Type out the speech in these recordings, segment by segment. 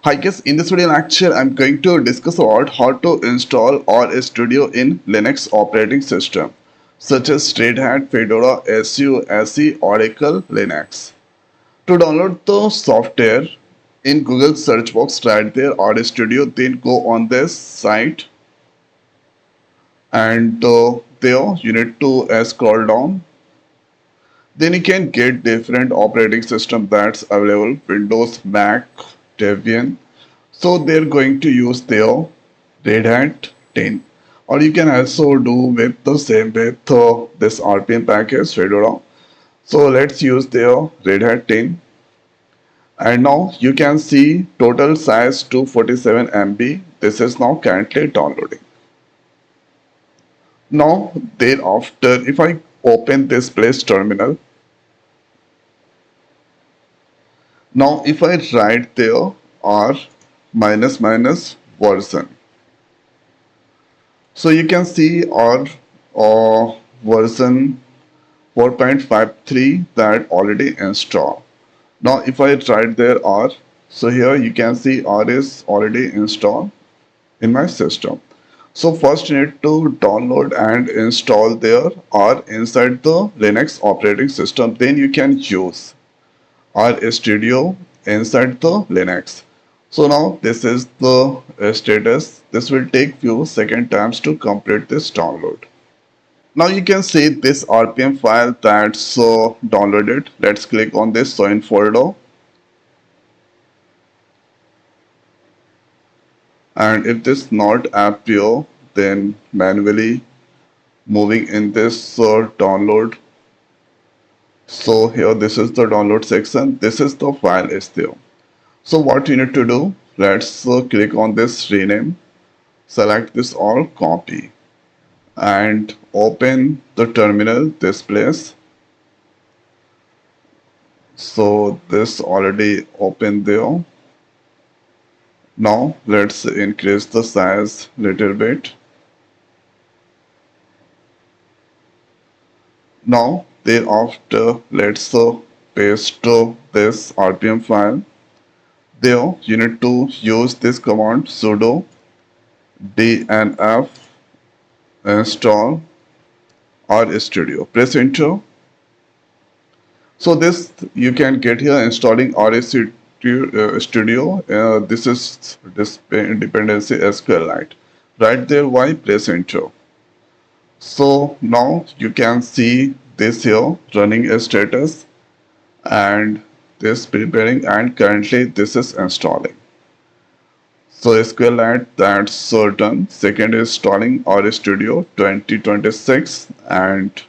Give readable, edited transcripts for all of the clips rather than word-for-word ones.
Hi guys, in this video lecture I'm going to discuss about how to install RStudio in Linux operating system such as Red Hat, Fedora, SU, SE, Oracle, Linux. To download the software, in Google search box right there RStudio, then go on this site and there you need to scroll down. Then you can get different operating system that's available: Windows, Mac, Debian. So they're going to use their Red Hat 10, or you can also do with the same with this RPM package Fedora. So let's use their Red Hat 10, and now you can see total size 247 MB. This is now currently downloading. Now thereafter, if I open this place terminal, now if I write there R minus minus version, so you can see our version 4.53 that already installed. Now if I write there R, so here you can see R is already installed in my system. So first you need to download and install their R inside the Linux operating system. Then you can use RStudio inside the Linux. So now this is the status. This will take few second times to complete this download. Now you can see this RPM file that's downloaded. Let's click on this show in folder. And if this not appear, then manually moving in this download. So here this is the download section. This is the file is there. So what you need to do, let's click on this rename, select this all, copy, and open the terminal this place. So this already open there. Now let's increase the size little bit. Now thereafter let's paste this RPM file. There you need to use this command sudo dnf install RStudio. Press enter. So this you can get here installing RStudio. This is this dependency SQLite. Right there, why press enter. So now you can see this here running a status and this preparing, and currently this is installing. So SQLite that's done. Second is installing RStudio 2026, and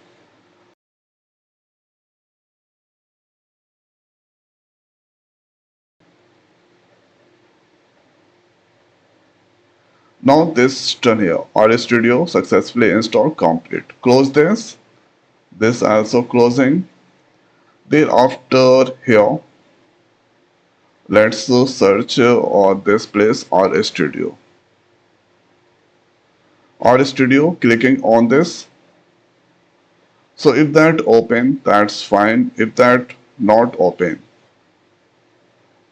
now this done here. RStudio successfully installed, complete. Close this. This also closing. Thereafter here, let's search on this place RStudio. RStudio, clicking on this. So if that open, that's fine. If that not open,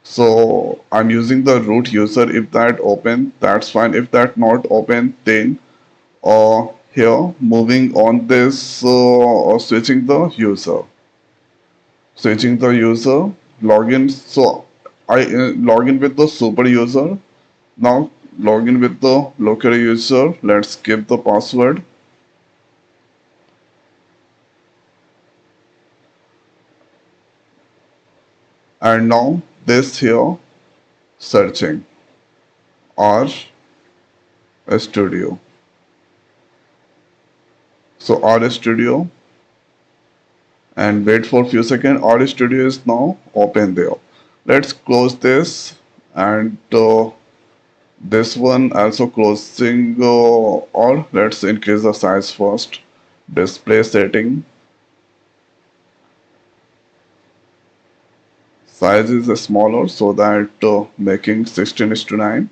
so I'm using the root user. If that open, that's fine. If that not open, then here moving on this switching the user. Switching the user, login. So I log in with the super user. Now log in with the local user. Let's give the password. And now this here searching RStudio. So RStudio, and wait for a few seconds. RStudio is now open there. Let's close this, and this one also closing, or let's increase the size first. Display setting. Size is smaller, so that making 16:9.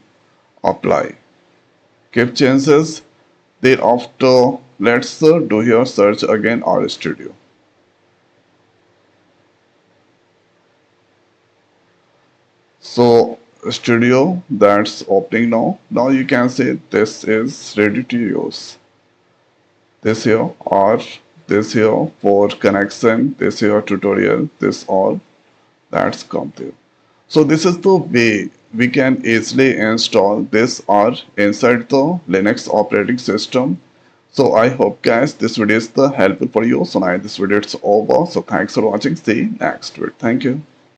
Apply. Keep changes. Thereafter, let's do here search again RStudio. So Studio that's opening now. Now you can say this is ready to use. This here or this here for connection, this here tutorial, this all that's come there. So this is the way we can easily install this or inside the Linux operating system. So I hope guys this video is the helpful for you. So now this video is over. So thanks for watching. See you next video. Thank you.